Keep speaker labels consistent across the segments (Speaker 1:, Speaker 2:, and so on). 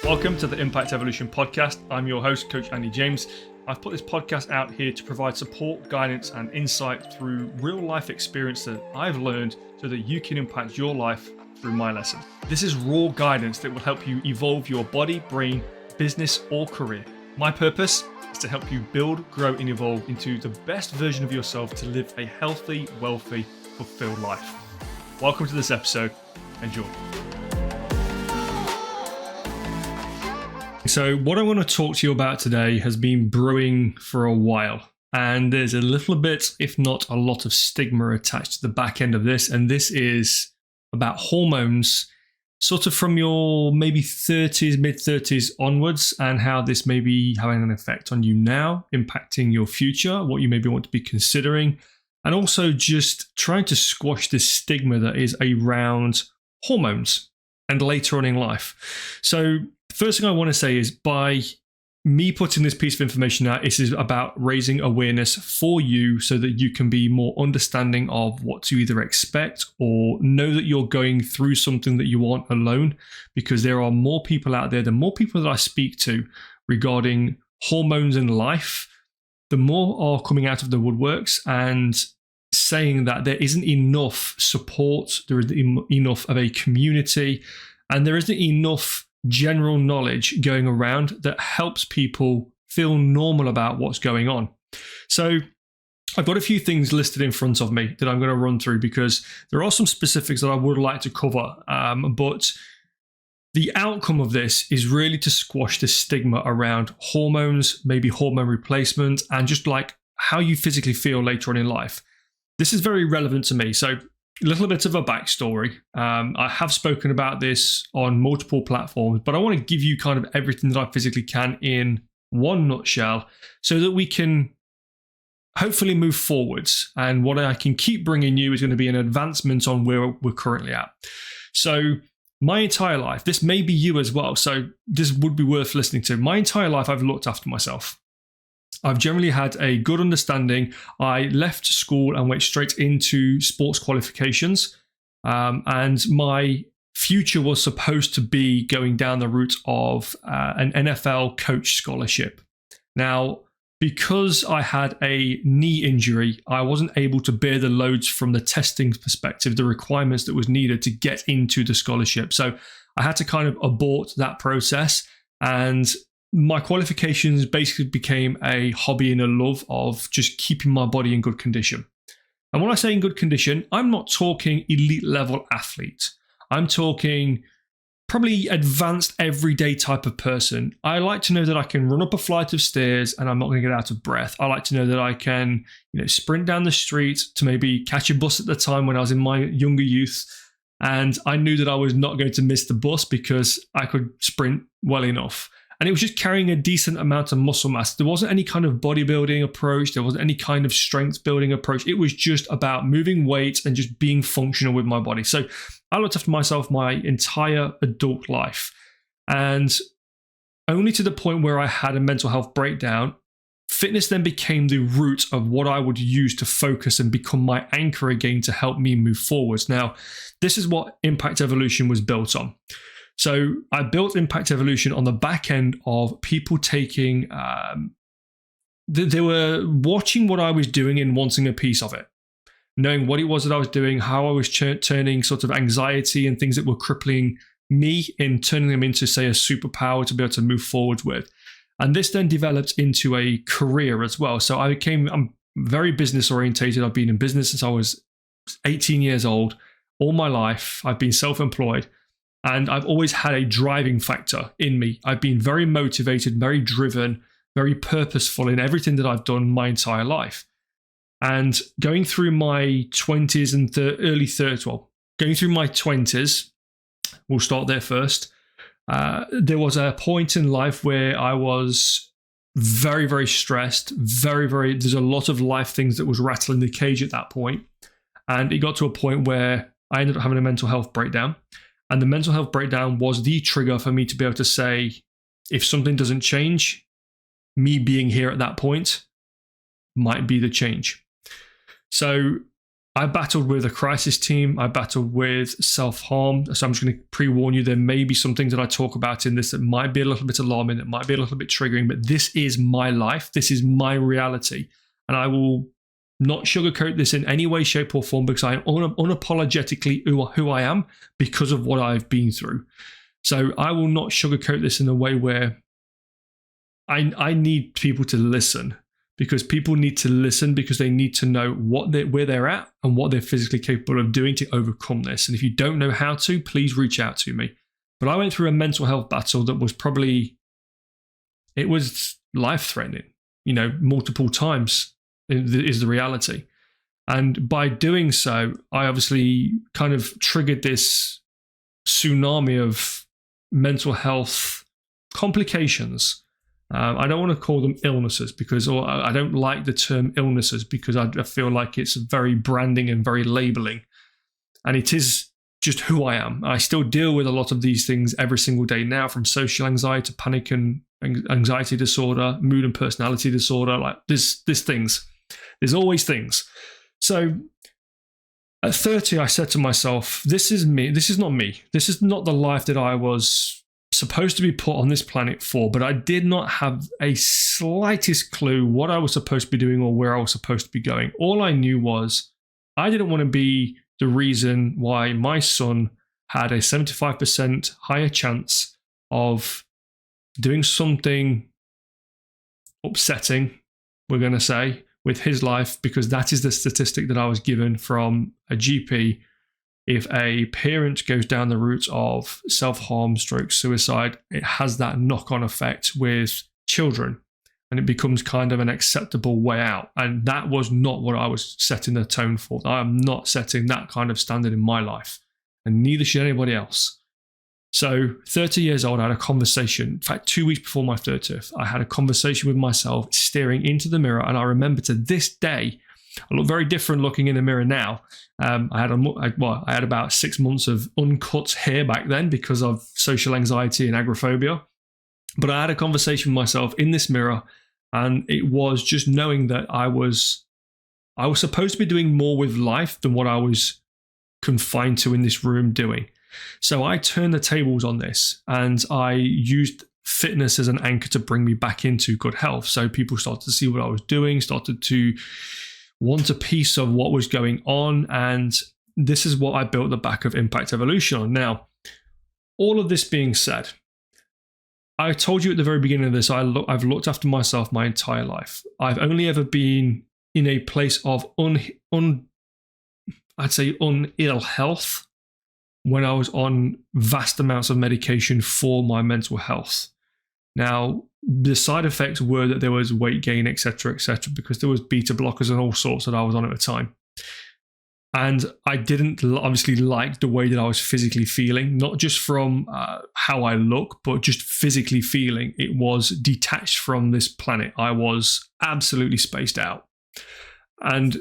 Speaker 1: Welcome to the Impact Evolution podcast. I'm your host, Coach Andy James. I've put this podcast out here to provide support, guidance, and insight through real life experience that I've learned so that you can impact your life through my lessons. This is raw guidance that will help you evolve your body, brain, business, or career. My purpose is to help you build, grow, and evolve into the best version of yourself to live a healthy, wealthy, fulfilled life. Welcome to this episode. Enjoy. So what I want to talk to you about today has been brewing for a while, and there's a little bit, if not a lot, of stigma attached to the back end of this, and this is about hormones sort of from your maybe 30s, mid-30s onwards, and how this may be having an effect on you now, impacting your future, what you maybe want to be considering, and also just trying to squash this stigma that is around hormones and later on in life. So first thing I want to say is, by me putting this piece of information out, this is about raising awareness for you so that you can be more understanding of what to either expect or know that you're going through something that you aren't alone, because there are more people out there. The more people that I speak to regarding hormones in life, the more are coming out of the woodworks and saying that there isn't enough support, there isn't enough of a community, and there isn't enough general knowledge going around that helps people feel normal about what's going on. So I've got a few things listed in front of me that I'm going to run through, because there are some specifics that I would like to cover, but the outcome of this is really to squash the stigma around hormones, maybe hormone replacement, and just like how you physically feel later on in life. This is very relevant to me. So a little bit of a backstory. I have spoken about this on multiple platforms, but I want to give you kind of everything that I physically can in one nutshell so that we can hopefully move forwards. And what I can keep bringing you is going to be an advancement on where we're currently at. So my entire life, this may be you as well, so this would be worth listening to. My entire life, I've looked after myself. I've generally had a good understanding. I left school and went straight into sports qualifications. And my future was supposed to be going down the route of an NFL coach scholarship. Now, because I had a knee injury, I wasn't able to bear the loads from the testing perspective, the requirements that was needed to get into the scholarship. So I had to kind of abort that process, and my qualifications basically became a hobby and a love of just keeping my body in good condition. And when I say in good condition, I'm not talking elite level athlete. I'm talking probably advanced everyday type of person. I like to know that I can run up a flight of stairs and I'm not going to get out of breath. I like to know that I can, sprint down the street to maybe catch a bus at the time when I was in my younger youth. And I knew that I was not going to miss the bus because I could sprint well enough. And it was just carrying a decent amount of muscle mass. There wasn't any kind of bodybuilding approach. There wasn't any kind of strength building approach. It was just about moving weight and just being functional with my body. So I looked after myself my entire adult life. And only to the point where I had a mental health breakdown, fitness then became the root of what I would use to focus and become my anchor again to help me move forwards. Now, this is what Impact Evolution was built on. So I built Impact Evolution on the back end of people taking, they were watching what I was doing and wanting a piece of it, knowing what it was that I was doing, how I was turning sort of anxiety and things that were crippling me and turning them into, say, a superpower to be able to move forward with. And this then developed into a career as well. So I'm very business orientated. I've been in business since I was 18 years old. All my life, I've been self-employed. And I've always had a driving factor in me. I've been very motivated, very driven, very purposeful in everything that I've done my entire life. And going through my 20s and early 30s, going through my 20s, we'll start there first. There was a point in life where I was very, very stressed, there's a lot of life things that was rattling the cage at that point. And it got to a point where I ended up having a mental health breakdown. And the mental health breakdown was the trigger for me to be able to say, if something doesn't change, me being here at that point might be the change. So I battled with a crisis team. I battled with self-harm. So I'm just going to pre-warn you, there may be some things that I talk about in this that might be a little bit alarming, that might be a little bit triggering, but this is my life. This is my reality. And I will not sugarcoat this in any way, shape, or form, because I am unapologetically who I am because of what I've been through. So I will not sugarcoat this in a way where I need people to listen, because people need to listen because they need to know where they're at and what they're physically capable of doing to overcome this. And if you don't know how to, please reach out to me. But I went through a mental health battle that was it was life-threatening, multiple times is the reality. And by doing so, I obviously kind of triggered this tsunami of mental health complications. I don't want to call them illnesses or I don't like the term illnesses because I feel like it's very branding and very labeling. And it is just who I am. I still deal with a lot of these things every single day now, from social anxiety to panic and anxiety disorder, mood and personality disorder. Like there's things. There's always things. So at 30, I said to myself, this is me. This is not me. This is not the life that I was supposed to be put on this planet for, but I did not have a slightest clue what I was supposed to be doing or where I was supposed to be going. All I knew was I didn't want to be the reason why my son had a 75% higher chance of doing something upsetting, we're going to say, with his life, because that is the statistic that I was given from a GP. If a parent goes down the route of self-harm, suicide, it has that knock-on effect with children, and it becomes kind of an acceptable way out. And that was not what I was setting the tone for. I am not setting that kind of standard in my life, and neither should anybody else. So 30 years old, I had a conversation. In fact, 2 weeks before my 30th, I had a conversation with myself, staring into the mirror. And I remember to this day, I look very different looking in the mirror now. I had about 6 months of uncut hair back then because of social anxiety and agoraphobia. But I had a conversation with myself in this mirror, and it was just knowing that I was supposed to be doing more with life than what I was confined to in this room doing. So I turned the tables on this, and I used fitness as an anchor to bring me back into good health. So people started to see what I was doing, started to want a piece of what was going on. And this is what I built the back of Impact Evolution on. Now, all of this being said, I told you at the very beginning of this, I've looked after myself my entire life. I've only ever been in a place of unill health when I was on vast amounts of medication for my mental health. Now, the side effects were that there was weight gain, etc., because there was beta blockers and all sorts that I was on at the time. And I didn't obviously like the way that I was physically feeling, not just from how I look, but just physically feeling. It was detached from this planet. I was absolutely spaced out. And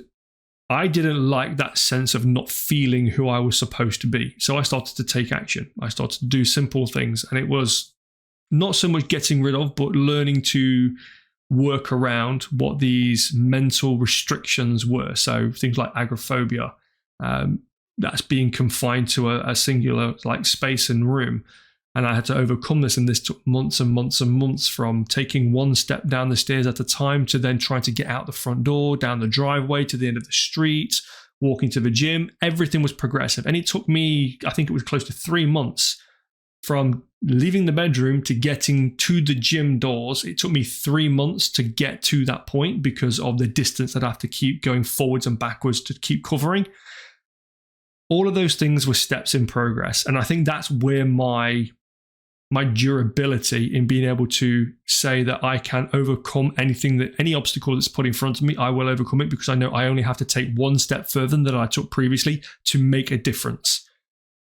Speaker 1: I didn't like that sense of not feeling who I was supposed to be. So I started to take action. I started to do simple things. And it was not so much getting rid of, but learning to work around what these mental restrictions were. So things like agoraphobia, that's being confined to a singular space and room. And I had to overcome this, and this took months and months and months, from taking one step down the stairs at a time to then trying to get out the front door, down the driveway, to the end of the street, walking to the gym. Everything was progressive. And it took me, I think it was close to 3 months from leaving the bedroom to getting to the gym doors. It took me 3 months to get to that point because of the distance that I have to keep going forwards and backwards to keep covering. All of those things were steps in progress. And I think that's where my durability in being able to say that I can overcome any obstacle that's put in front of me, I will overcome it, because I know I only have to take one step further than I took previously to make a difference.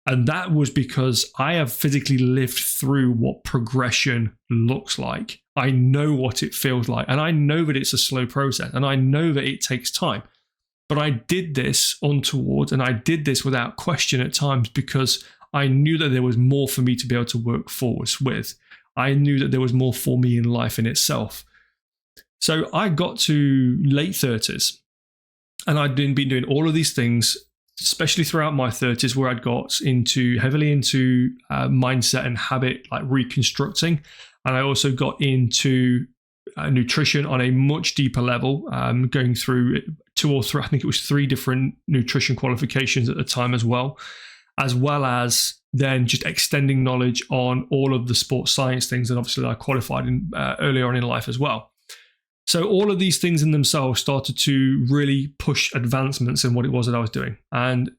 Speaker 1: And that was because I have physically lived through what progression looks like. I know what it feels like, and I know that it's a slow process, and I know that it takes time. But I did this untoward, and I did this without question at times, because I knew that there was more for me to be able to work forwards with. I knew that there was more for me in life in itself. So I got to late 30s, And I'd been doing all of these things, especially throughout my 30s, where I'd got heavily into mindset and habit, like reconstructing. And I also got into nutrition on a much deeper level, going through 2 or 3, I think it was 3 different nutrition qualifications at the time as well as then just extending knowledge on all of the sports science things that obviously I qualified in earlier on in life as well. So all of these things in themselves started to really push advancements in what it was that I was doing. And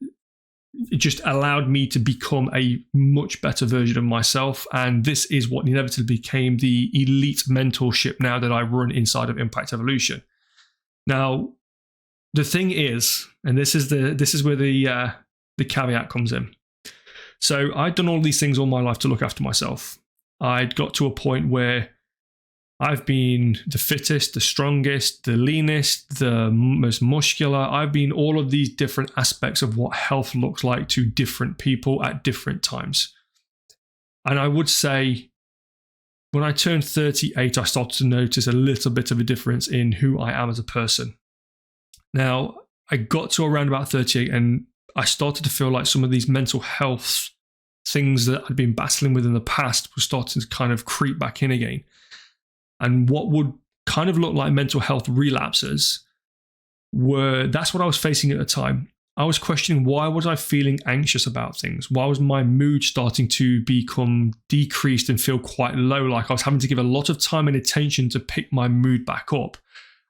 Speaker 1: it just allowed me to become a much better version of myself. And this is what inevitably became the elite mentorship now that I run inside of Impact Evolution. Now, the thing is, and this is where the caveat comes in. So I'd done all these things all my life to look after myself. I'd got to a point where I've been the fittest, the strongest, the leanest, the most muscular. I've been all of these different aspects of what health looks like to different people at different times. And I would say when I turned 38, I started to notice a little bit of a difference in who I am as a person. Now, I got to around about 38 and I started to feel like some of these mental health things that I'd been battling with in the past were starting to kind of creep back in again. And what would kind of look like mental health relapses that's what I was facing at the time. I was questioning, why was I feeling anxious about things? Why was my mood starting to become decreased and feel quite low? Like I was having to give a lot of time and attention to pick my mood back up.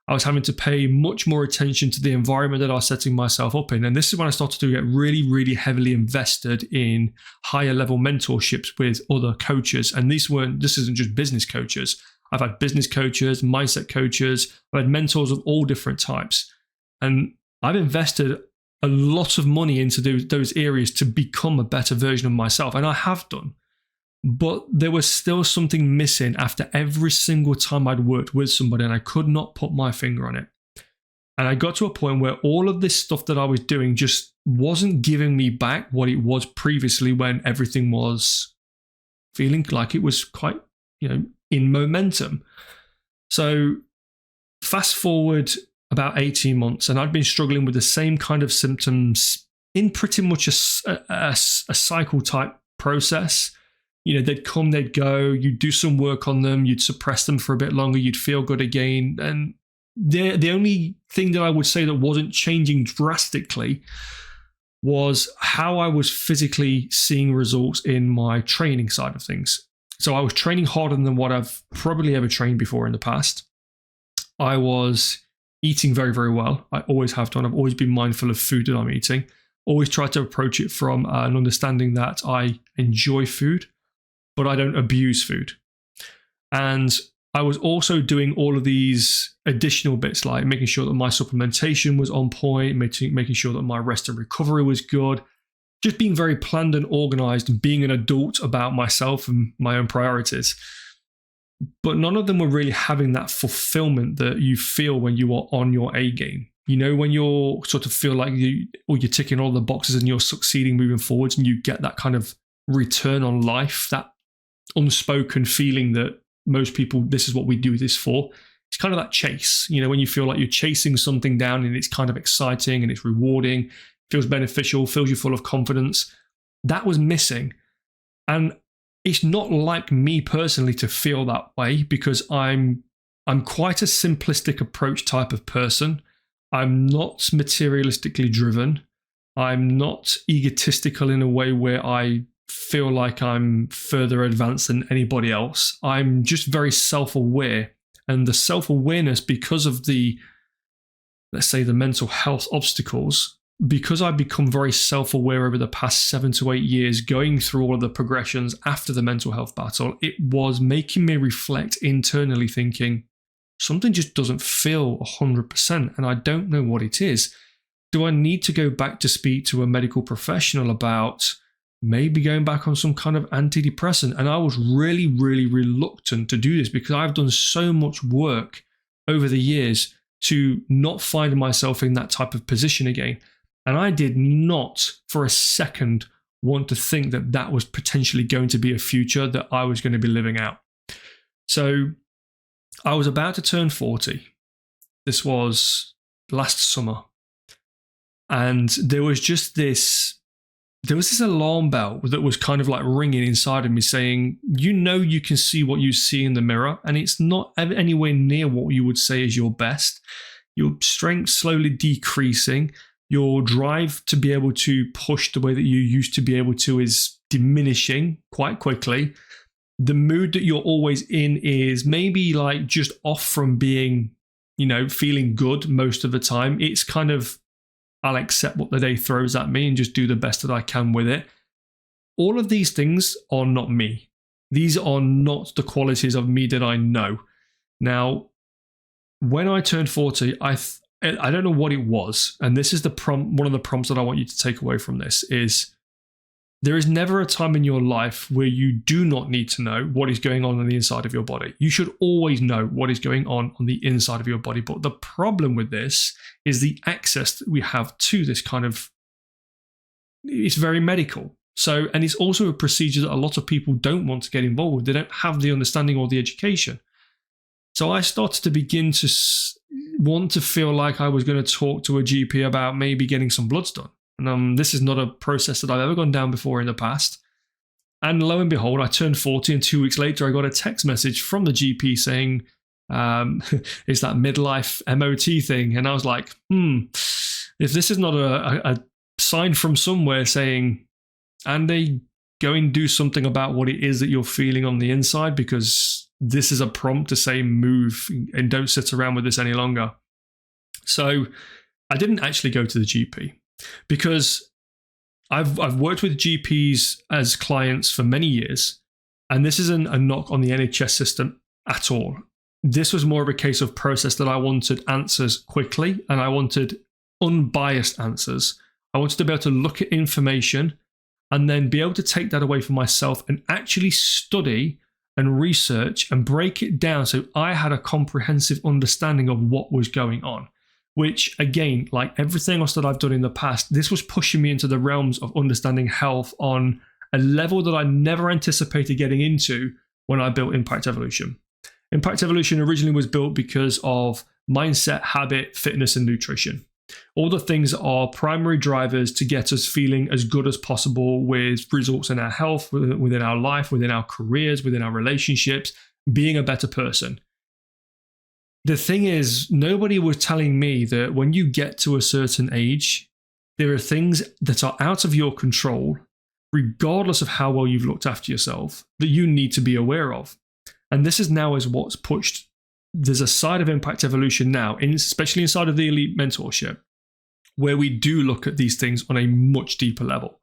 Speaker 1: I was having to pay much more attention to the environment that I was setting myself up in. And this is when I started to get really, really heavily invested in higher level mentorships with other coaches. And this isn't just business coaches. I've had business coaches, mindset coaches. I've had mentors of all different types. And I've invested a lot of money into those areas to become a better version of myself. And I have done. But there was still something missing after every single time I'd worked with somebody, and I could not put my finger on it. And I got to a point where all of this stuff that I was doing just wasn't giving me back what it was previously, when everything was feeling like it was quite, in momentum. So fast forward about 18 months, and I'd been struggling with the same kind of symptoms in pretty much a cycle type process. They'd come, they'd go, you'd do some work on them, you'd suppress them for a bit longer, you'd feel good again. And the only thing that I would say that wasn't changing drastically was how I was physically seeing results in my training side of things. So I was training harder than what I've probably ever trained before in the past. I was eating very, very well. I always have done. I've always been mindful of food that I'm eating. Always try to approach it from an understanding that I enjoy food, but I don't abuse food. And I was also doing all of these additional bits, like making sure that my supplementation was on point, making sure that my rest and recovery was good, just being very planned and organized and being an adult about myself and my own priorities. But none of them were really having that fulfillment that you feel when you are on your A game. When you're sort of feel like you're ticking all the boxes and you're succeeding moving forwards, and you get that kind of return on life, that unspoken feeling that most people, this is what we do this for. It's kind of that chase, when you feel like you're chasing something down and it's kind of exciting and it's rewarding, feels beneficial, fills you full of confidence. That was missing. And it's not like me personally to feel that way, because I'm quite a simplistic approach type of person. I'm not materialistically driven. I'm not egotistical in a way where I feel like I'm further advanced than anybody else. I'm just very self-aware. And the self-awareness, because of let's say the mental health obstacles, because I've become very self-aware over the past 7 to 8 years, going through all of the progressions after the mental health battle, it was making me reflect internally, thinking, something just doesn't feel 100%, and I don't know what it is. Do I need to go back to speak to a medical professional about maybe going back on some kind of antidepressant? And I was really, really reluctant to do this, because I've done so much work over the years to not find myself in that type of position again. And I did not for a second want to think that that was potentially going to be a future that I was going to be living out. So I was about to turn 40. This was last summer. And there was this alarm bell that was kind of like ringing inside of me saying, you can see what you see in the mirror, and it's not anywhere near what you would say is your best. Your strength slowly decreasing. Your drive to be able to push the way that you used to be able to is diminishing quite quickly. The mood that you're always in is maybe like just off from being, feeling good most of the time. It's kind of, I'll accept what the day throws at me and just do the best that I can with it. All of these things are not me. These are not the qualities of me that I know. Now, when I turned 40, I don't know what it was, and this is one of the prompts that I want you to take away from this is, there is never a time in your life where you do not need to know what is going on the inside of your body. You should always know what is going on the inside of your body. But the problem with this is the access that we have to this it's very medical. So, and it's also a procedure that a lot of people don't want to get involved with. They don't have the understanding or the education. So I started to begin to want to feel like I was going to talk to a GP about maybe getting some bloods done. And this is not a process that I've ever gone down before in the past. And lo and behold, I turned 40, and 2 weeks later, I got a text message from the GP saying, it's that midlife MOT thing. And I was like, if this is not a sign from somewhere saying, Andy, go and do something about what it is that you're feeling on the inside, because this is a prompt to say move and don't sit around with this any longer. So I didn't actually go to the GP. Because I've worked with GPs as clients for many years, and this isn't a knock on the NHS system at all. This was more of a case of process that I wanted answers quickly, and I wanted unbiased answers. I wanted to be able to look at information and then be able to take that away from myself and actually study and research and break it down so I had a comprehensive understanding of what was going on. Which, again, like everything else that I've done in the past, this was pushing me into the realms of understanding health on a level that I never anticipated getting into when I built Impact Evolution. Impact Evolution originally was built because of mindset, habit, fitness, and nutrition. All the things are primary drivers to get us feeling as good as possible with results in our health, within our life, within our careers, within our relationships, being a better person. The thing is, nobody was telling me that when you get to a certain age, there are things that are out of your control, regardless of how well you've looked after yourself, that you need to be aware of. And this is now is what's pushed. There's a side of Impact Evolution now, especially inside of the Elite Mentorship, where we do look at these things on a much deeper level.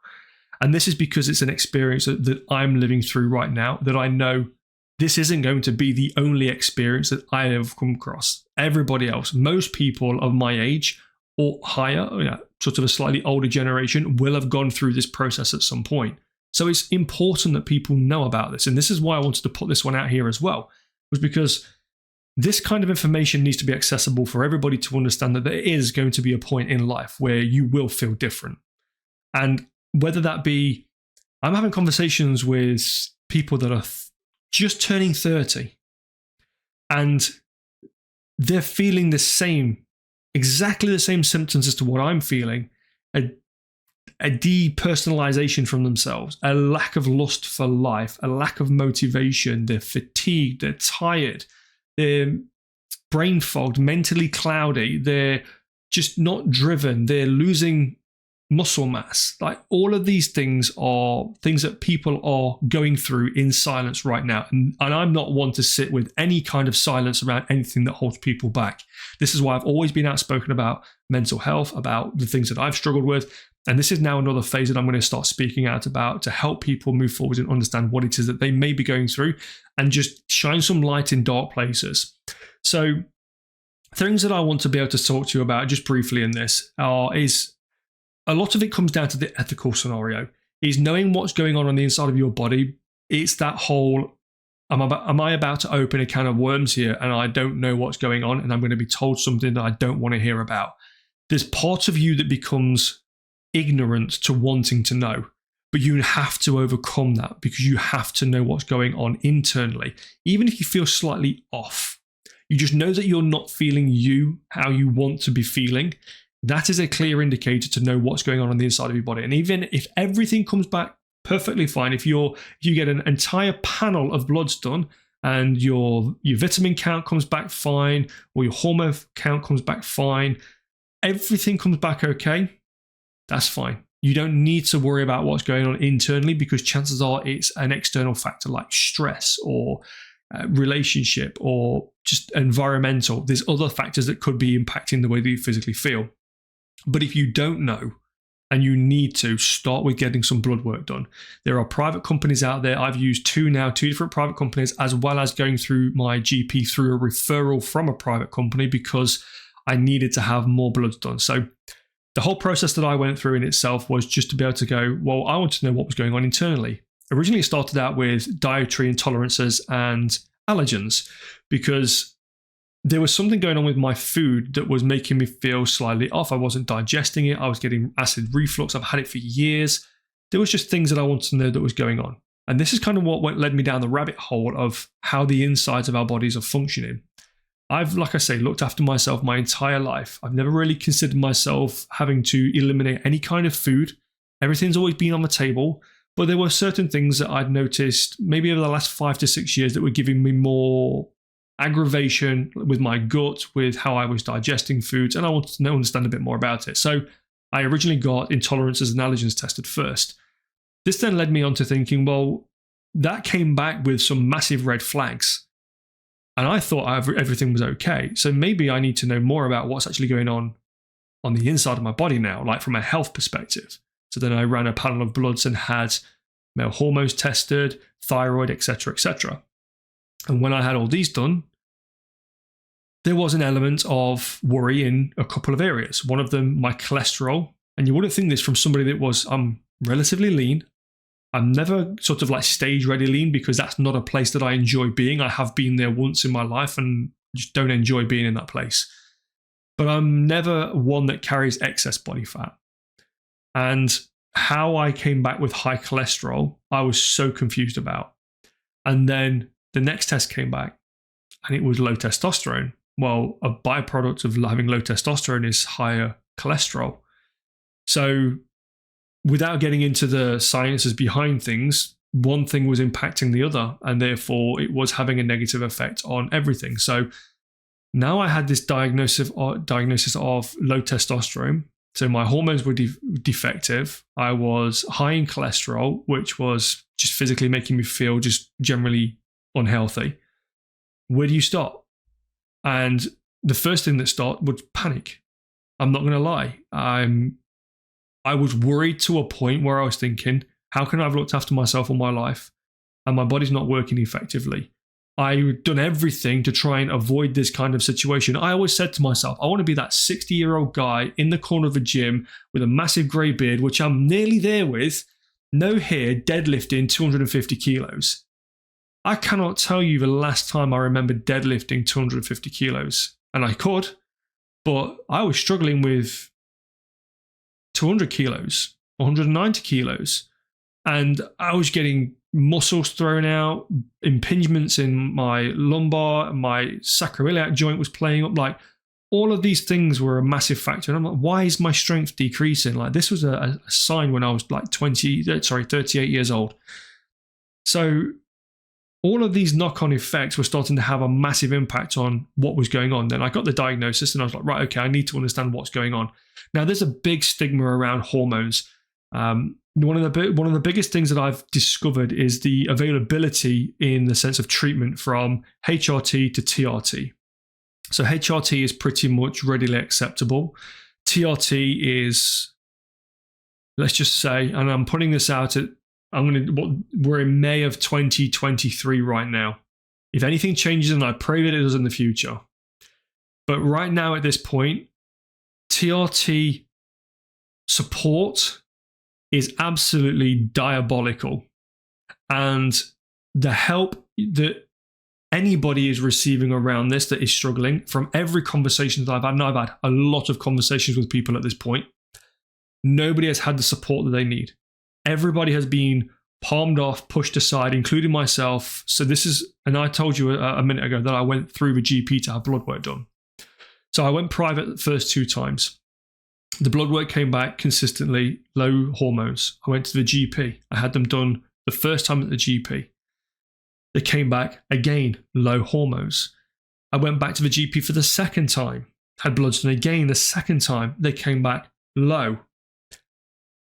Speaker 1: And this is because it's an experience that I'm living through right now, that I know this isn't going to be the only experience that I have come across. Everybody else, most people of my age or higher, sort of a slightly older generation, will have gone through this process at some point. So it's important that people know about this. And this is why I wanted to put this one out here as well, was because this kind of information needs to be accessible for everybody to understand that there is going to be a point in life where you will feel different. And whether that be, I'm having conversations with people that are just turning 30, and they're feeling exactly the same symptoms as to what I'm feeling, a depersonalization from themselves, a lack of lust for life, a lack of motivation, they're fatigued, they're tired, they're brain fogged, mentally cloudy, they're just not driven, they're losing muscle mass. Like all of these things are things that people are going through in silence right now. And I'm not one to sit with any kind of silence around anything that holds people back. This is why I've always been outspoken about mental health, about the things that I've struggled with. And this is now another phase that I'm going to start speaking out about to help people move forward and understand what it is that they may be going through and just shine some light in dark places. So things that I want to be able to talk to you about just briefly in this is a lot of it comes down to the ethical scenario, is knowing what's going on the inside of your body. It's that whole, am I about to open a can of worms here and I don't know what's going on and I'm going to be told something that I don't want to hear about. There's part of you that becomes ignorant to wanting to know, but you have to overcome that because you have to know what's going on internally. Even if you feel slightly off, you just know that you're not feeling how you want to be feeling. that is a clear indicator to know what's going on the inside of your body. And even if everything comes back perfectly fine, if you get an entire panel of bloods done and your vitamin count comes back fine, or your hormone count comes back fine, everything comes back okay, that's fine. You don't need to worry about what's going on internally, because chances are it's an external factor like stress or relationship or just environmental. There's other factors that could be impacting the way that you physically feel. But if you don't know, and you need to, start with getting some blood work done. There are private companies out there. I've used two different private companies, as well as going through my GP through a referral from a private company, because I needed to have more bloods done. So the whole process that I went through in itself was just to be able to go, well, I want to know what was going on internally. Originally, it started out with dietary intolerances and allergens, because there was something going on with my food that was making me feel slightly off. I wasn't digesting it. I was getting acid reflux. I've had it for years. There was just things that I wanted to know that was going on. And this is kind of what led me down the rabbit hole of how the insides of our bodies are functioning. I've, like I say, looked after myself my entire life. I've never really considered myself having to eliminate any kind of food. Everything's always been on the table. But there were certain things that I'd noticed maybe over the last 5 to 6 years that were giving me more aggravation with my gut, with how I was digesting foods, and I wanted to understand a bit more about it. So I originally got intolerances and allergens tested first. This then led me on to thinking, well, that came back with some massive red flags. And I thought everything was okay. So maybe I need to know more about what's actually going on the inside of my body now, like from a health perspective. So then I ran a panel of bloods and had male hormones tested, thyroid, etc., etc. And when I had all these done, there was an element of worry in a couple of areas. One of them, my cholesterol. And you wouldn't think this from somebody that was relatively lean. I'm never sort of like stage ready lean, because that's not a place that I enjoy being. I have been there once in my life and just don't enjoy being in that place. But I'm never one that carries excess body fat. And how I came back with high cholesterol, I was so confused about. And then the next test came back and it was low testosterone. Well, a byproduct of having low testosterone is higher cholesterol. So without getting into the sciences behind things, one thing was impacting the other, and therefore it was having a negative effect on everything. So now I had this diagnosis of low testosterone. So my hormones were defective. I was high in cholesterol, which was just physically making me feel just generally unhealthy. Where do you start? And the first thing that started was panic. I'm not going to lie. I was worried to a point where I was thinking, how can I have looked after myself all my life and my body's not working effectively? I've done everything to try and avoid this kind of situation. I always said to myself, I want to be that 60-year-old guy in the corner of a gym with a massive grey beard, which I'm nearly there with, no hair, deadlifting 250 kilos. I cannot tell you the last time I remember deadlifting 250 kilos. And I could, but I was struggling with 200 kilos, 190 kilos. And I was getting muscles thrown out, impingements in my lumbar, my sacroiliac joint was playing up. Like, all of these things were a massive factor. And I'm like, why is my strength decreasing? Like, this was a sign when I was like 38 years old. So all of these knock-on effects were starting to have a massive impact on what was going on. Then I got the diagnosis and I was like, right, okay, I need to understand what's going on. Now, there's a big stigma around hormones. One of the biggest things that I've discovered is the availability in the sense of treatment from HRT to TRT. So HRT is pretty much readily acceptable. TRT is, let's just say, and I'm putting this out at, we're in May of 2023 right now. If anything changes, and I pray that it does in the future. But right now at this point, TRT support is absolutely diabolical. And the help that anybody is receiving around this that is struggling, from every conversation that I've had, and I've had a lot of conversations with people at this point, nobody has had the support that they need. Everybody has been palmed off, pushed aside, including myself. So this is, and I told you a minute ago that I went through the GP to have blood work done. So I went private the first 2 times. The blood work came back consistently low hormones. I went to the GP. I had them done the first time at the GP. They came back again, low hormones. I went back to the GP for the second time, had bloods done again the second time. They came back low.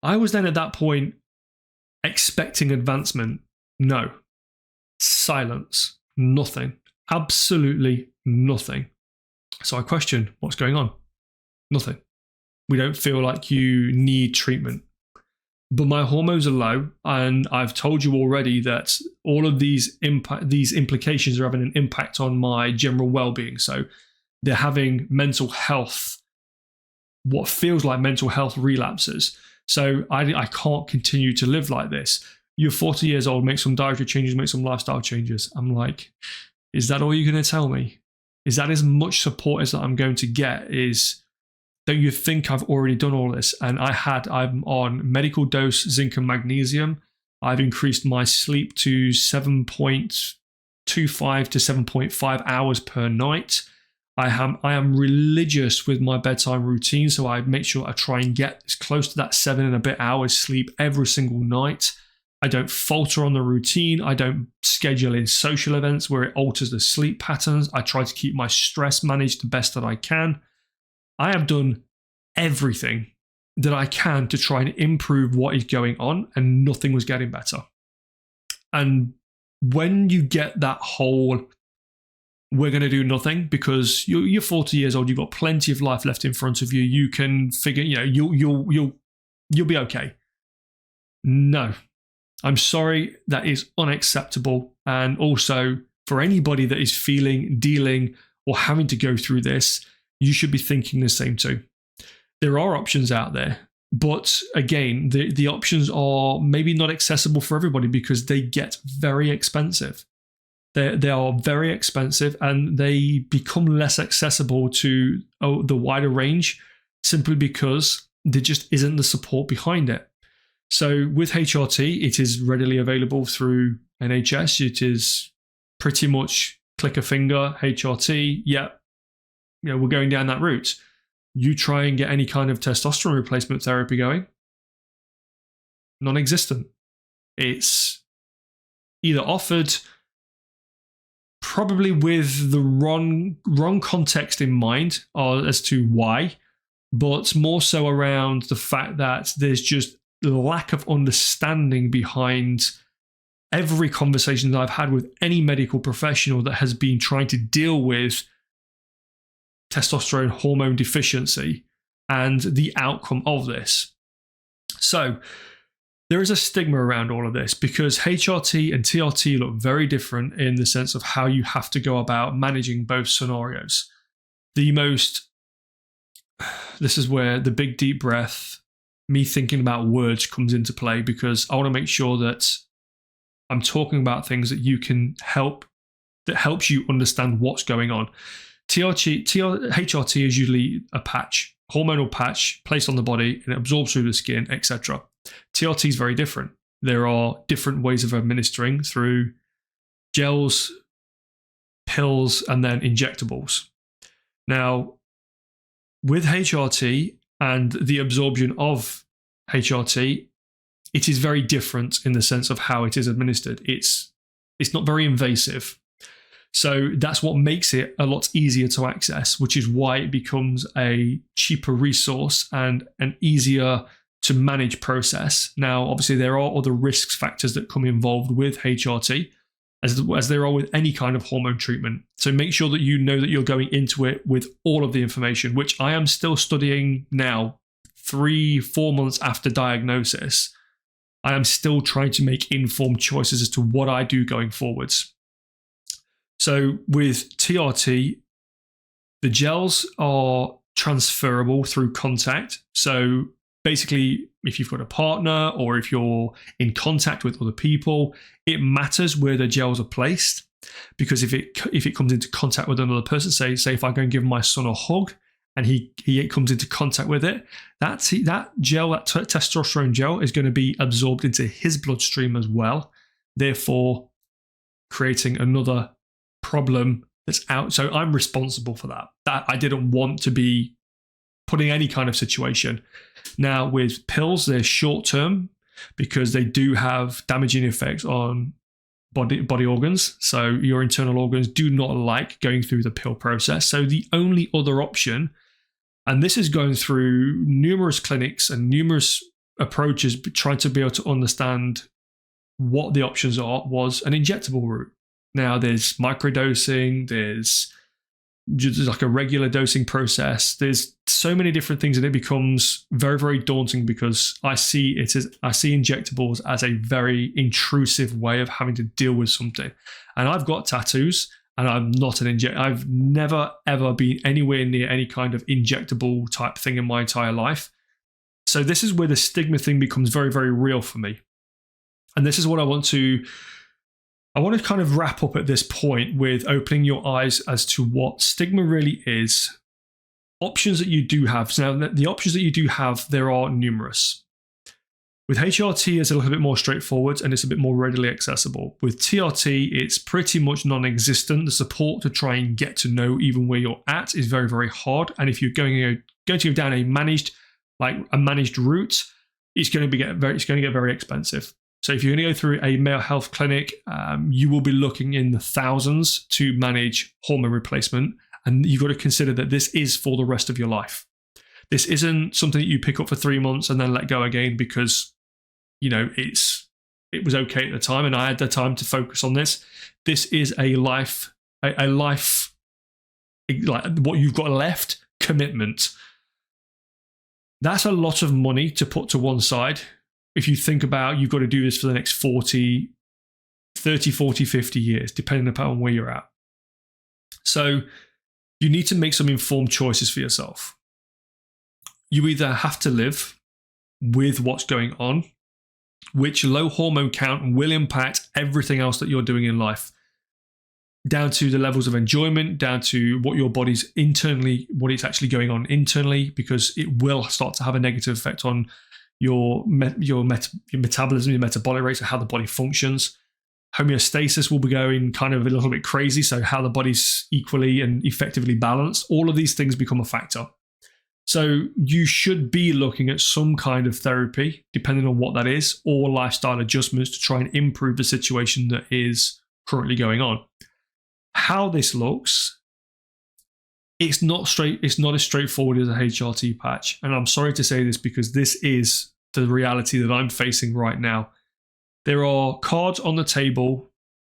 Speaker 1: I was then at that point expecting advancement. No. Silence. Nothing. Absolutely nothing. So I questioned, what's going on? Nothing. We don't feel like you need treatment. But my hormones are low, and I've told you already that all of these implications are having an impact on my general well-being. So they're having mental health, what feels like mental health relapses. So I can't continue to live like this. You're 40 years old, make some dietary changes, make some lifestyle changes. I'm like, is that all you're going to tell me? Is that as much support as that I'm going to get? Don't you think I've already done all this? And I'm on medical dose zinc and magnesium. I've increased my sleep to 7.25 to 7.5 hours per night. I am religious with my bedtime routine, so I make sure I try and get as close to that 7 and a bit hours sleep every single night. I don't falter on the routine. I don't schedule in social events where it alters the sleep patterns. I try to keep my stress managed the best that I can. I have done everything that I can to try and improve what is going on, and nothing was getting better. And when you get that whole, we're going to do nothing because you're 40 years old, you've got plenty of life left in front of you. You can figure, you'll be okay. No, I'm sorry, that is unacceptable. And also for anybody that is feeling, dealing, or having to go through this, you should be thinking the same too. There are options out there, but again, the options are maybe not accessible for everybody because they get very expensive. They are very expensive, and they become less accessible to the wider range simply because there just isn't the support behind it. So with HRT, it is readily available through NHS. It is pretty much click a finger, HRT, yep. We're going down that route. You try and get any kind of testosterone replacement therapy going, non-existent. It's either offered probably with the wrong context in mind as to why, but more so around the fact that there's just lack of understanding behind every conversation that I've had with any medical professional that has been trying to deal with testosterone hormone deficiency and the outcome of this. So there is a stigma around all of this because HRT and TRT look very different in the sense of how you have to go about managing both scenarios. This is where the big deep breath, me thinking about words comes into play, because I want to make sure that I'm talking about things that helps you understand what's going on. HRT is usually a patch, hormonal patch placed on the body, and it absorbs through the skin, etc. TRT is very different. There are different ways of administering through gels, pills, and then injectables. Now, with HRT and the absorption of HRT, it is very different in the sense of how it is administered. It's not very invasive. So that's what makes it a lot easier to access, which is why it becomes a cheaper resource and an easier to manage process. Now, obviously, there are other risk factors that come involved with HRT, as there are with any kind of hormone treatment. So make sure that you know that you're going into it with all of the information, which I am still studying now, 3-4 months after diagnosis. I am still trying to make informed choices as to what I do going forwards. So with TRT, the gels are transferable through contact. So basically, if you've got a partner or if you're in contact with other people, it matters where the gels are placed, because if it comes into contact with another person, say if I go and give my son a hug and he comes into contact with it, that gel, that testosterone gel, is going to be absorbed into his bloodstream as well, therefore creating another problem that's out. So I'm responsible for that. That I didn't want to be putting any kind of situation. Now, with pills, they're short term because they do have damaging effects on body organs. So your internal organs do not like going through the pill process. So the only other option, and this is going through numerous clinics and numerous approaches, trying to be able to understand what the options are, was an injectable route. Now there's microdosing, there's just like a regular dosing process. There's so many different things, and it becomes very, very daunting because I see injectables as a very intrusive way of having to deal with something. And I've got tattoos, and I'm not an injector. I've never ever been anywhere near any kind of injectable type thing in my entire life. So this is where the stigma thing becomes very, very real for me. And this is what I want to kind of wrap up at this point with opening your eyes as to what stigma really is, options that you do have. So now, the options that you do have, there are numerous. With HRT, it's a little bit more straightforward and it's a bit more readily accessible. With TRT, it's pretty much non-existent. The support to try and get to know even where you're at is very, very hard. And if you're going to go down a managed route, it's going to get very expensive. So if you're going to go through a male health clinic, you will be looking in the thousands to manage hormone replacement. And you've got to consider that this is for the rest of your life. This isn't something that you pick up for 3 months and then let go again because, it was okay at the time and I had the time to focus on this. This is a life, like what you've got left, commitment. That's a lot of money to put to one side. If you think about, you've got to do this for the next 30, 40, 50 years, depending upon where you're at. So you need to make some informed choices for yourself. You either have to live with what's going on, which low hormone count will impact everything else that you're doing in life, down to the levels of enjoyment, down to what your body's internally, what it's actually going on internally, because it will start to have a negative effect on your metabolism, your metabolic rates, and how the body functions. Homeostasis will be going kind of a little bit crazy, so how the body's equally and effectively balanced. All of these things become a factor. So you should be looking at some kind of therapy, depending on what that is, or lifestyle adjustments to try and improve the situation that is currently going on. How this looks, it's not as straightforward as a HRT patch. And I'm sorry to say this because this is the reality that I'm facing right now. There are cards on the table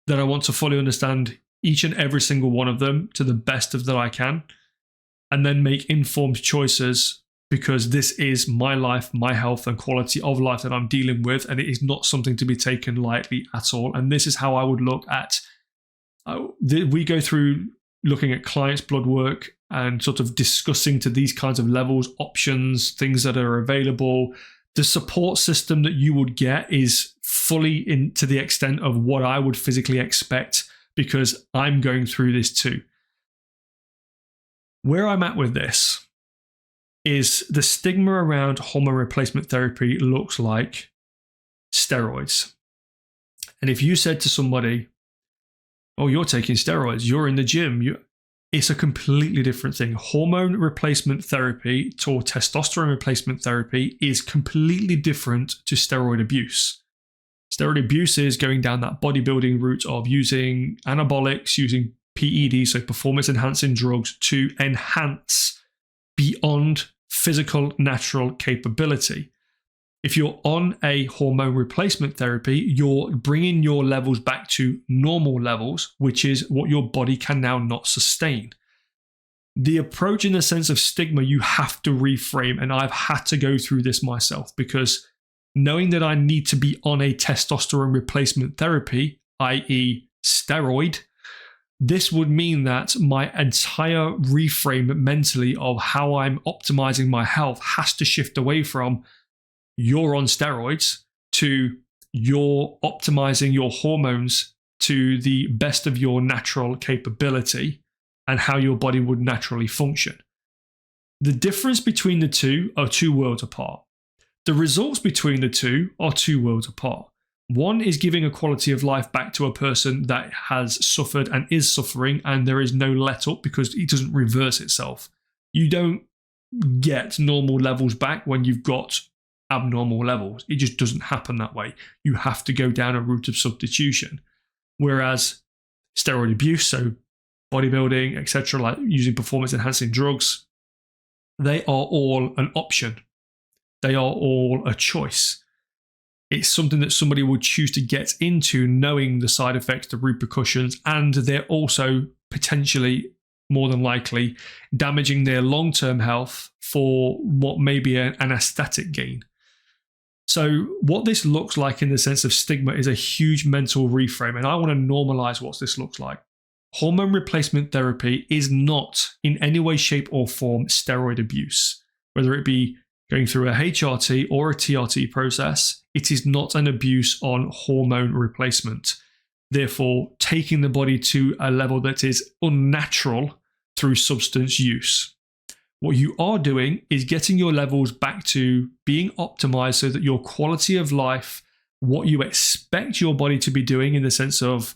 Speaker 1: that I want to fully understand each and every single one of them to the best of that I can, and then make informed choices, because this is my life, my health and quality of life that I'm dealing with, and it is not something to be taken lightly at all. And this is how I would look at, we go through looking at clients' blood work and sort of discussing to these kinds of levels, options, things that are available. The support system that you would get is fully to the extent of what I would physically expect, because I'm going through this too. Where I'm at with this is the stigma around hormone replacement therapy looks like steroids. And if you said to somebody, oh, you're taking steroids, you're in the gym, it's a completely different thing. Hormone replacement therapy or testosterone replacement therapy is completely different to steroid abuse. Steroid abuse is going down that bodybuilding route of using anabolics, using PEDs, so performance enhancing drugs, to enhance beyond physical natural capability. If you're on a hormone replacement therapy, you're bringing your levels back to normal levels, which is what your body can now not sustain. The approach in the sense of stigma, you have to reframe, and I've had to go through this myself, because knowing that I need to be on a testosterone replacement therapy, i.e. steroid, this would mean that my entire reframe mentally of how I'm optimizing my health has to shift away from you're on steroids to you're optimizing your hormones to the best of your natural capability and how your body would naturally function. The difference between the two are two worlds apart. The results between the two are two worlds apart. One is giving a quality of life back to a person that has suffered and is suffering, and there is no let up because it doesn't reverse itself. You don't get normal levels back when you've got abnormal levels. It just doesn't happen that way. You have to go down a route of substitution. Whereas steroid abuse, so bodybuilding, etc., like using performance enhancing drugs, they are all an option. They are all a choice. It's something that somebody would choose to get into knowing the side effects, the repercussions, and they're also potentially, more than likely, damaging their long-term health for what may be an aesthetic gain. So what this looks like in the sense of stigma is a huge mental reframe, and I want to normalize what this looks like. Hormone replacement therapy is not in any way, shape, or form steroid abuse. Whether it be going through a HRT or a TRT process, it is not an abuse on hormone replacement. Therefore, taking the body to a level that is unnatural through substance use. What you are doing is getting your levels back to being optimized so that your quality of life, what you expect your body to be doing in the sense of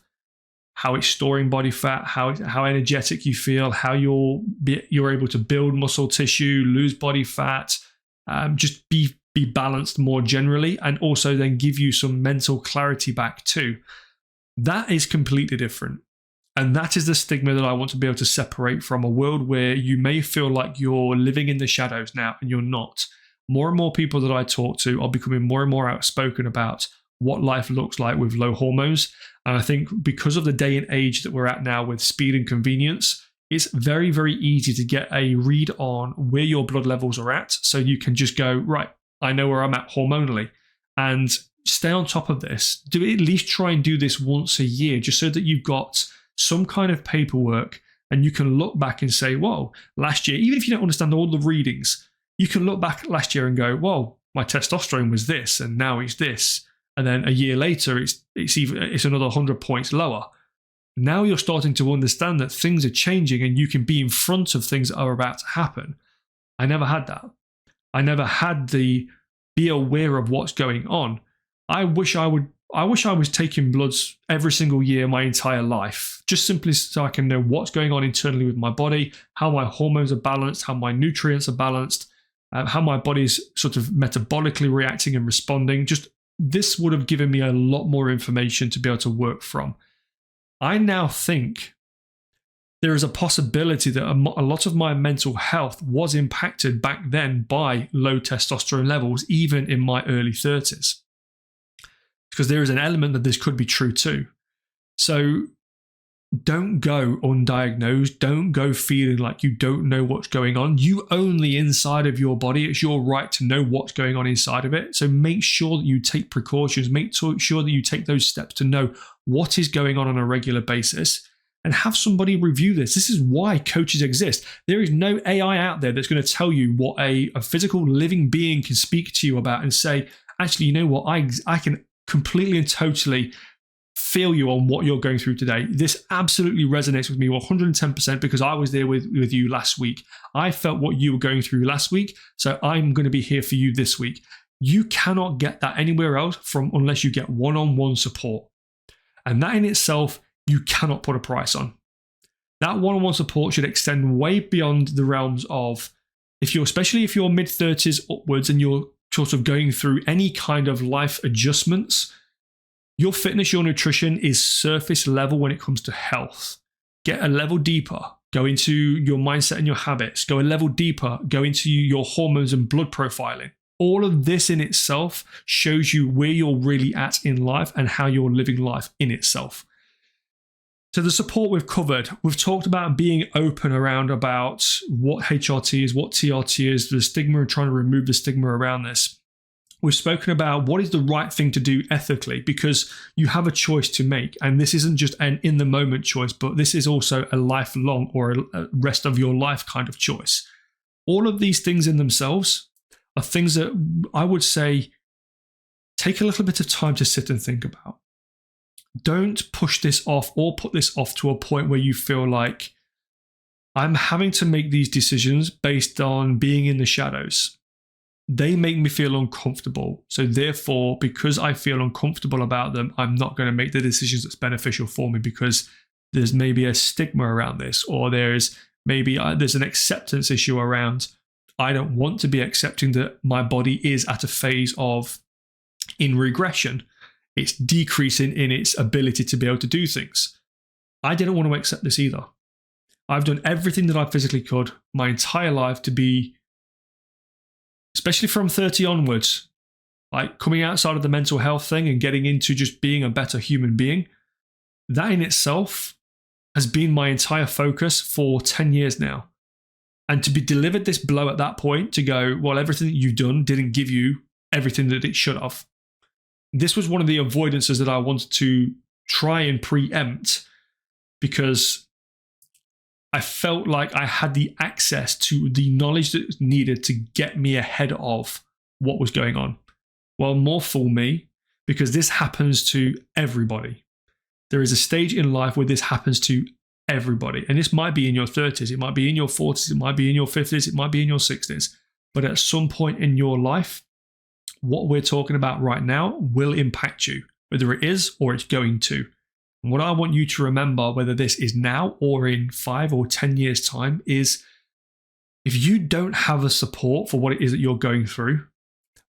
Speaker 1: how it's storing body fat, how energetic you feel, how you're able to build muscle tissue, lose body fat, just be balanced more generally, and also then give you some mental clarity back too. That is completely different. And that is the stigma that I want to be able to separate from a world where you may feel like you're living in the shadows now, and you're not. More and more people that I talk to are becoming more and more outspoken about what life looks like with low hormones. And I think because of the day and age that we're at now with speed and convenience, it's very, very easy to get a read on where your blood levels are at. So you can just go, right, I know where I'm at hormonally, and stay on top of this. Do at least try and do this once a year, just so that you've got some kind of paperwork and you can look back and say, whoa, last year, even if you don't understand all the readings, you can look back last year and go, whoa, my testosterone was this and now it's this. And then a year later, it's another 100 points lower. Now you're starting to understand that things are changing and you can be in front of things that are about to happen. I never had that. I never had the be aware of what's going on. I wish I was taking bloods every single year my entire life, just simply so I can know what's going on internally with my body, how my hormones are balanced, how my nutrients are balanced, how my body's sort of metabolically reacting and responding. Just this would have given me a lot more information to be able to work from. I now think there is a possibility that a lot of my mental health was impacted back then by low testosterone levels, even in my early 30s. Because there is an element that this could be true too. So don't go undiagnosed. Don't go feeling like you don't know what's going on. You own the inside of your body. It's your right to know what's going on inside of it. So make sure that you take precautions. Make sure that you take those steps to know what is going on a regular basis, and have somebody review this. This is why coaches exist. There is no AI out there that's going to tell you what a physical living being can speak to you about and say, actually, you know what, I can completely and totally feel you on what you're going through today. This absolutely resonates with me 110% because I was there with you last week. I felt what you were going through last week, so I'm going to be here for you this week. You cannot get that anywhere else unless you get one-on-one support. And that in itself, you cannot put a price on. That one-on-one support should extend way beyond the realms of, especially if you're mid-30s upwards and you're sort of going through any kind of life adjustments. Your fitness, your nutrition is surface level when it comes to health. Get a level deeper. Go into your mindset and your habits. Go a level deeper. Go into your hormones and blood profiling. All of this in itself shows you where you're really at in life and how you're living life in itself. So the support we've covered, we've talked about being open around about what HRT is, what TRT is, the stigma, and trying to remove the stigma around this. We've spoken about what is the right thing to do ethically, because you have a choice to make. And this isn't just an in-the-moment choice, but this is also a lifelong or a rest of your life kind of choice. All of these things in themselves are things that I would say take a little bit of time to sit and think about. Don't push this off or put this off to a point where you feel like I'm having to make these decisions based on being in the shadows. They make me feel uncomfortable. So therefore, because I feel uncomfortable about them, I'm not going to make the decisions that's beneficial for me because there's maybe a stigma around this, or there's an acceptance issue around I don't want to be accepting that my body is at a phase in regression. It's decreasing in its ability to be able to do things. I didn't want to accept this either. I've done everything that I physically could my entire life to be, especially from 30 onwards, like coming outside of the mental health thing and getting into just being a better human being. That in itself has been my entire focus for 10 years now. And to be delivered this blow at that point, to go, well, everything that you've done didn't give you everything that it should have. This was one of the avoidances that I wanted to try and preempt, because I felt like I had the access to the knowledge that was needed to get me ahead of what was going on. Well, more fool me, because this happens to everybody. There is a stage in life where this happens to everybody. And this might be in your 30s, it might be in your 40s, it might be in your 50s, it might be in your 60s. But at some point in your life, what we're talking about right now will impact you, whether it is or it's going to. And what I want you to remember, whether this is now or in 5 or 10 years' time, is if you don't have a support for what it is that you're going through,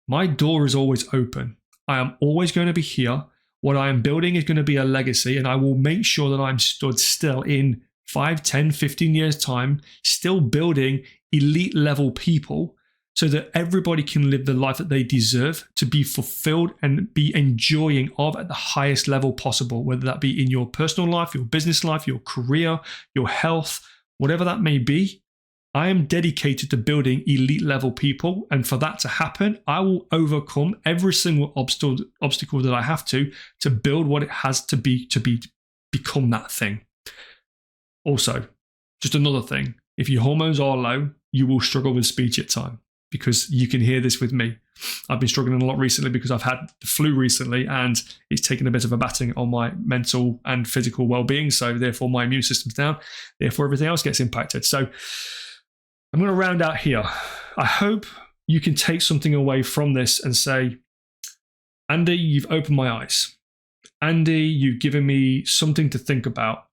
Speaker 1: my door is always open. I am always going to be here. What I am building is going to be a legacy, and I will make sure that I'm stood still in 5, 10, 15 years' time, still building elite level people so that everybody can live the life that they deserve to be fulfilled and be enjoying of at the highest level possible, whether that be in your personal life, your business life, your career, your health, whatever that may be. I am dedicated to building elite level people. And for that to happen, I will overcome every single obstacle that I have to build what it has to become that thing. Also, just another thing, if your hormones are low, you will struggle with speech at time, because you can hear this with me. I've been struggling a lot recently because I've had the flu recently, and it's taken a bit of a batting on my mental and physical well-being. So therefore my immune system's down. Therefore everything else gets impacted. So I'm going to round out here. I hope you can take something away from this and say, Andy, you've opened my eyes. Andy, you've given me something to think about.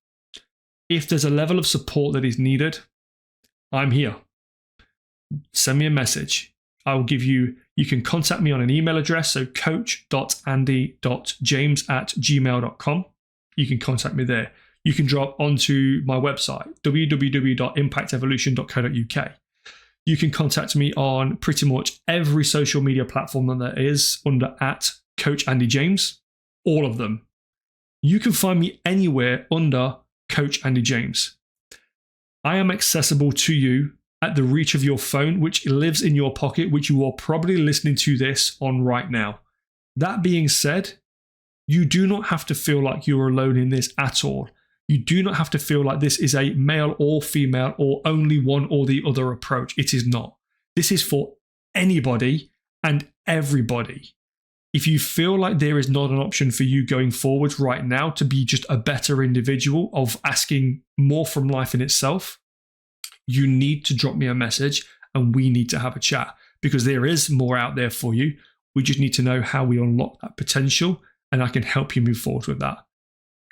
Speaker 1: If there's a level of support that is needed, I'm here. Send me a message. I will give you can contact me on an email address, so coach.andy.james@gmail.com. You can contact me there. You can drop onto my website, www.impactevolution.co.uk. You can contact me on pretty much every social media platform that there is under @CoachAndyJames, all of them. You can find me anywhere under Coach Andy James. I am accessible to you at the reach of your phone, which lives in your pocket, which you are probably listening to this on right now. That being said, you do not have to feel like you're alone in this at all. You do not have to feel like this is a male or female or only one or the other approach. It is not. This is for anybody and everybody. If you feel like there is not an option for you going forward right now to be just a better individual of asking more from life in itself, you need to drop me a message and we need to have a chat, because there is more out there for you. We just need to know how we unlock that potential, and I can help you move forward with that.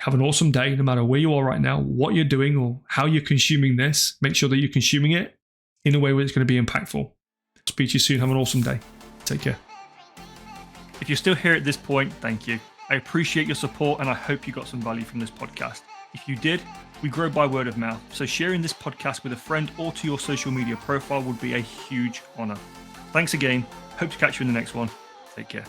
Speaker 1: Have an awesome day, no matter where you are right now, what you're doing or how you're consuming this. Make sure that you're consuming it in a way where it's going to be impactful. Speak to you soon. Have an awesome day. Take care. If you're still here at this point, thank you. I appreciate your support, and I hope you got some value from this podcast. If you did, we grow by word of mouth, so sharing this podcast with a friend or to your social media profile would be a huge honor. Thanks again. Hope to catch you in the next one. Take care.